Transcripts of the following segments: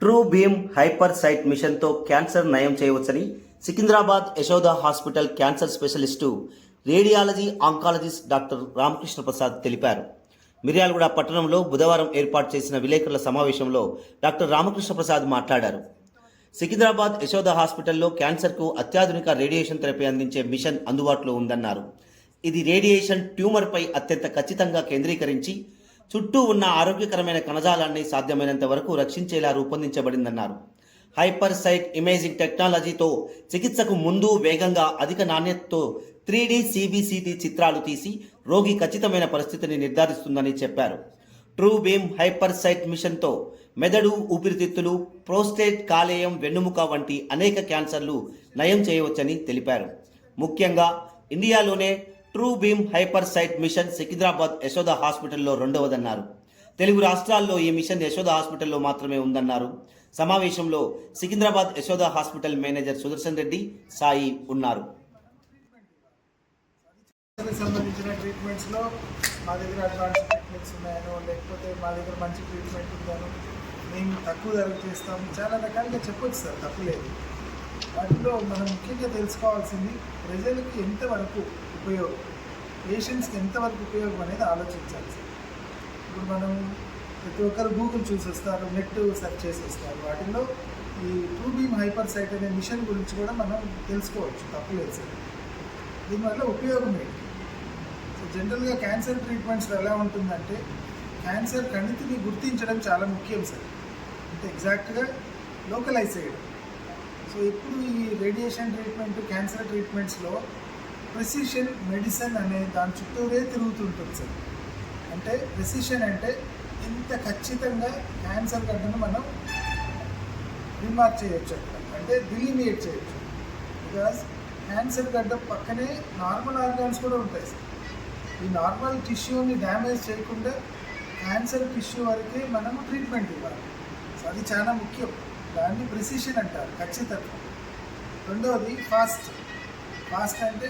True beam hyper site మిషన్తో cancer నయం చేయవచ్చని Secunderabad Yashoda hospital cancer specialist radiology oncologist doctor Ramakrishna Prasad తెలిపారు. మిర్యాలగూడ పట్టణంలో బుధవారం ఏర్పాటు చేసిన విలేకరుల సమావేశంలో డాక్టర్ రామకృష్ణ ప్రసాద్ మాట్లాడారు. సికింద్రాబాద్ యశోద హాస్పిటల్లో క్యాన్సర్కు అత్యాధునిక రేడియేషన్ థెరపీ అందించే మిషన్ అందుబాటులో ఉందన్నారు. ఇది రేడియేషన్ ట్యూమర్పై అత్యంత ఖచ్చితంగా కేంద్రీకరించి చుట్టూ ఉన్న ఆరోగ్యకరమైన కణజాలాన్ని సాధ్యమైనంత వరకు రక్షించేలా రూపొందించబడిందన్నారు. హైపర్ సైట్ ఇమేజింగ్ టెక్నాలజీతో చికిత్సకు ముందు వేగంగా అధిక నాణ్యతతో 3D CBCT చిత్రాలు తీసి రోగి ఖచ్చితమైన పరిస్థితిని నిర్ధారిస్తుందని చెప్పారు. ట్రూ బీమ్ హైపర్ సైట్ మిషన్తో మెదడు, ఊపిరితిత్తులు, ప్రోస్టేట్, కాలేయం, వెన్నుముక వంటి అనేక క్యాన్సర్లు నయం చేయవచ్చని తెలిపారు. ముఖ్యంగా ఇండియాలోనే true beam hyper sight machine Secunderabad Yashoda హాస్పిటల్లో రెండవదన్నారు. తెలుగు రాష్ట్రాల్లో ఈ మిషన్ యశోద హాస్పిటల్లో మాత్రమే ఉందన్నారు. సమావేశంలో సికింద్రాబాద్ యశోద హాస్పిటల్ మేనేజర్ సుదర్శన్ రెడ్డి, సాయి ఉన్నారు. సంబంధించిన ట్రీట్మెంట్స్లో మా దగ్గర అడ్వాన్స్ టెక్నిక్స్ ఉన్నాయనో, లేకపోతే మా దగ్గర మంచి ట్రీట్మెంట్ ఉందనో, మేము తక్కువ ధరకు చేస్తాము, చాలా రకాలుగా చెప్పొచ్చు సార్, తప్పులేదు. వాటిలో మనం ముఖ్యంగా తెలుసుకోవాల్సింది ప్రజలకు ఎంతవరకు ఉపయోగం, పేషెంట్స్కి ఎంతవరకు ఉపయోగం అనేది ఆలోచించాలి సార్. ఇప్పుడు మనం ప్రతి ఒక్కరు గూగుల్ చూసేస్తారు, నెట్ సెర్చ్ చేసేస్తారు. వాటిలో ఈ ట్రూ బీమ్ హైపర్ సైట్ అనే మిషన్ గురించి కూడా మనం తెలుసుకోవచ్చు, తప్పులేదు సార్. దీనివల్ల ఉపయోగం ఏంటి? సో జనరల్గా క్యాన్సర్ ట్రీట్మెంట్స్లో ఎలా ఉంటుందంటే, క్యాన్సర్ కణితిని గుర్తించడం చాలా ముఖ్యం సార్. అంటే ఎగ్జాక్ట్గా లోకలైజ్ చేయడం. సో ఇప్పుడు ఈ రేడియేషన్ ట్రీట్మెంట్, క్యాన్సర్ ట్రీట్మెంట్స్లో ప్రెసిషన్ మెడిసిన్ అనే దాని చుట్టూరే తిరుగుతుంటుంది సార్. అంటే ప్రెసిషన్ అంటే ఎంత ఖచ్చితంగా క్యాన్సర్ గడ్డను మనం రిమార్క్ చేయొచ్చు, అంటే డిలిమినేట్ చేయొచ్చు. బికాస్ క్యాన్సర్ గడ్డ పక్కనే నార్మల్ ఆర్గాన్స్ కూడా ఉంటాయి సార్. ఈ నార్మల్ టిష్యూని డ్యామేజ్ చేయకుండా క్యాన్సర్ టిష్యూ వరకే మనము ట్రీట్మెంట్ ఇవ్వాలి. సో అది చాలా ముఖ్యం. దాన్ని ప్రెసిషన్ అంటారు, ఖచ్చితత్వం. రెండవది ఫాస్ట్ అంటే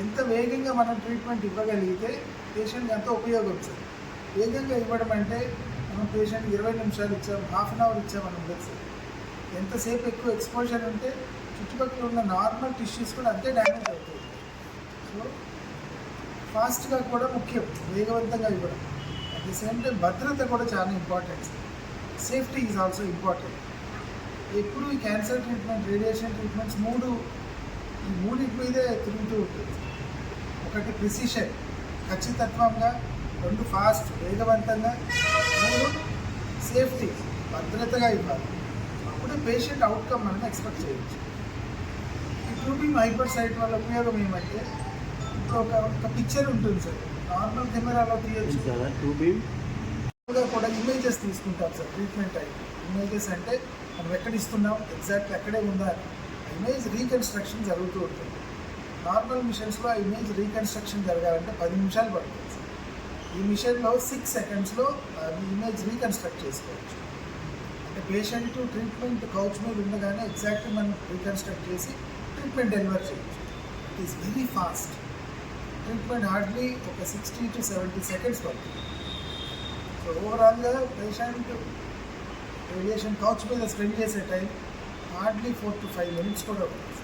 ఎంత వేగంగా మనం ట్రీట్మెంట్ ఇవ్వగలిగితే పేషెంట్కి అంత ఉపయోగం సార్. వేగంగా ఇవ్వడం అంటే మనం పేషెంట్కి 20 నిమిషాలు ఇచ్చాం, హాఫ్ అన్ అవర్ ఇచ్చామని ఉండదు సార్. ఎంతసేపు ఎక్కువ ఎక్స్పోజర్ ఉంటే చుట్టుపక్కల ఉన్న నార్మల్ టిష్యూస్ కూడా అంతే డ్యామేజ్ అవుతుంది. సో ఫాస్ట్గా కూడా ముఖ్యం, వేగవంతంగా ఇవ్వడం. అట్ ది సేమ్ టైం భద్రత కూడా చాలా important. Safety is also important. ఎప్పుడు ఈ క్యాన్సర్ ట్రీట్మెంట్, రేడియేషన్ ట్రీట్మెంట్స్ ఈ మూడింటి మీదే తిరుగుతూ ఉంటుంది. ఒకటి ప్రిసిషన్, ఖచ్చితత్వంగా. 2 ఫాస్ట్, వేగవంతంగా. 3 సేఫ్టీ, భద్రతగా ఇవ్వాలి. అప్పుడే పేషెంట్ అవుట్కమ్ మనం ఎక్స్పెక్ట్ చేయవచ్చు. ఈ ట్రూ బీమ్ హైపర్ సైట్ వల్ల ఉపయోగం ఏమంటే, ఇప్పుడు ఒక పిక్చర్ ఉంటుంది సార్, నార్మల్ కెమెరాలో తీయచ్చు. ట్రూ బీమ్ కూడా ఇమేజెస్ తీసుకుంటాం సార్. ట్రీట్మెంట్ టైం ఇమేజెస్ అంటే మనం ఎక్కడ ఇస్తున్నాం, ఎగ్జాక్ట్ ఎక్కడే ఉందా ఇమేజ్ రీకన్స్ట్రక్షన్ జరుగుతూ ఉంటుంది. నార్మల్ మిషన్స్లో ఆ ఇమేజ్ రీకన్స్ట్రక్షన్ జరగాలంటే 10 నిమిషాలు పడుతుంది సార్. ఈ మిషన్లో 6 సెకండ్స్లో ఇమేజ్ రీకన్స్ట్రక్ట్ చేసుకోవచ్చు. అంటే పేషెంట్ ట్రీట్మెంట్ కౌచ్ మీద ఉండగానే ఎగ్జాక్ట్గా మనం రీకన్స్ట్రక్ట్ చేసి ట్రీట్మెంట్ డెలివర్ చేయొచ్చు. It is very fast. Treatment hardly ఒక 60 to 70 సెకండ్స్ పడుతుంది. సో ఓవరాల్గా పేషెంట్ రేడియేషన్ కౌచ్ మీద స్పెండ్ చేసే టైం హార్డ్లీ 4 to 5 మినిట్స్ కూడా ఉంటుంది.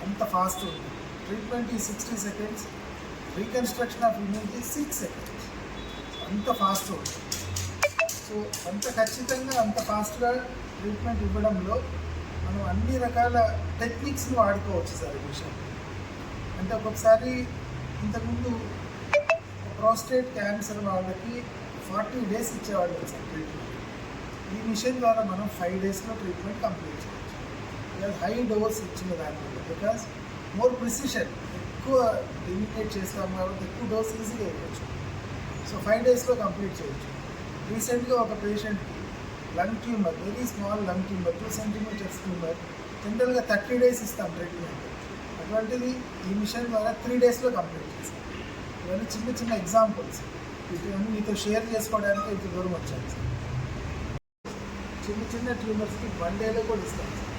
అంత ఫాస్ట్ ఉంది. ట్రీట్మెంట్ ఈ 60 seconds, reconstruction of image 6 seconds. అంత ఫాస్ట్ ఉంది. సో అంత ఖచ్చితంగా, అంత ఫాస్ట్గా ట్రీట్మెంట్ ఇవ్వడంలో మనం అన్ని రకాల టెక్నిక్స్ని వాడుకోవచ్చు సార్ ఈ విషయం. అంటే ఒక్కొక్కసారి ఇంతకుముందు ప్రోస్టేట్ క్యాన్సర్ వాళ్ళకి 40 డేస్ ఇచ్చేవాళ్ళు సార్ ట్రీట్మెంట్. ఈ మిషన్ ద్వారా మనం 5 డేస్లో ట్రీట్మెంట్ కంప్లీట్ చేయవచ్చు. హై డోస్ ఇచ్చిన దానివల్ల, బికాస్ మోర్ ప్రిసిషన్, ఎక్కువ లిమిటేట్ చేస్తాం కాబట్టి ఎక్కువ డోస్ ఈజీగా ఇవ్వచ్చు. సో 5 డేస్లో కంప్లీట్ చేయొచ్చు. రీసెంట్గా ఒక పేషెంట్కి lung tumour, very small lung tumour, 2 centimeters tumour, జనరల్గా 30 డేస్ ఇస్తాం ట్రీట్మెంట్. అటువంటిది ఈ మిషన్ ద్వారా 3 డేస్లో కంప్లీట్ చేస్తాం. ఇవన్నీ చిన్న చిన్న ఎగ్జాంపుల్స్. ఇవన్నీ మీతో షేర్ చేసుకోవడానికి ఇంత దూరం వచ్చాను సార్. చిన్న ట్యూమర్స్కి 1 డేలో కూడా ఇస్తాం సార్.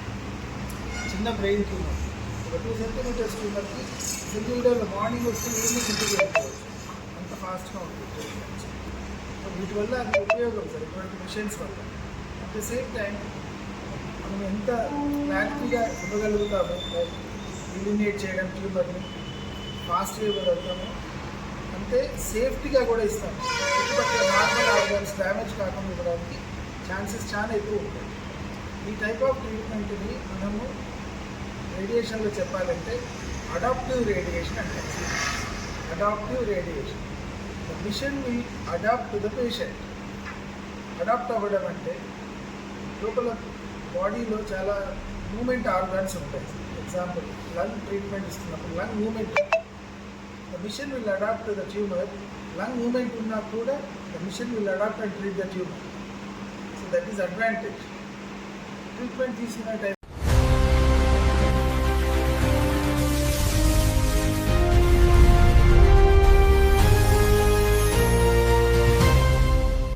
చిన్న బ్రెయిన్ ట్యూమర్, ఒక 2 centimeters ట్యూమర్కి సింగిల్ డేలో మార్నింగ్ వస్తే ఈవినింగ్ ఇంటికి వెళ్ళిపోవచ్చు. అంత ఫాస్ట్గా ఉంటుంది ట్రీట్మెంట్. సో వీటి వల్ల అది ఉపయోగం సార్ ఇటువంటి మిషన్స్ వల్ల. ద సేమ్ టైం మనం ఎంత క్లారిటీగా ఇవ్వగలుగుతామో లైక్ ఇలిమినేట్ చేయడం ట్యూబర్ని ఫాస్ట్గా ఇవ్వగలుగుతాము, అంతే సేఫ్టీగా కూడా ఇస్తాము. చుట్టుపక్కల నార్మల్ ఆర్గాన్స్ డ్యామేజ్ కాకుండా ఇవ్వడానికి ఛాన్సెస్ చాలా ఎక్కువ ఉంటాయి. ఈ టైప్ ఆఫ్ ట్రీట్మెంట్ని మనము రేడియేషన్లో చెప్పాలంటే అడాప్టివ్ రేడియేషన్ అంటారు. Adaptive radiation, the machine will adapt to the patient. Adapt అవ్వడం అంటే లోపల బాడీలో చాలా మూమెంట్ ఆర్గాన్స్ ఉంటాయి. ఎగ్జాంపుల్ లంగ్ ట్రీట్మెంట్ ఇస్తున్నప్పుడు lung movement, the machine will adapt to the tumour. Lung movement ఉన్నా కూడా the machine will adapt and treat the tumour. So that is advantage. Treatment తీసుకున్న టైం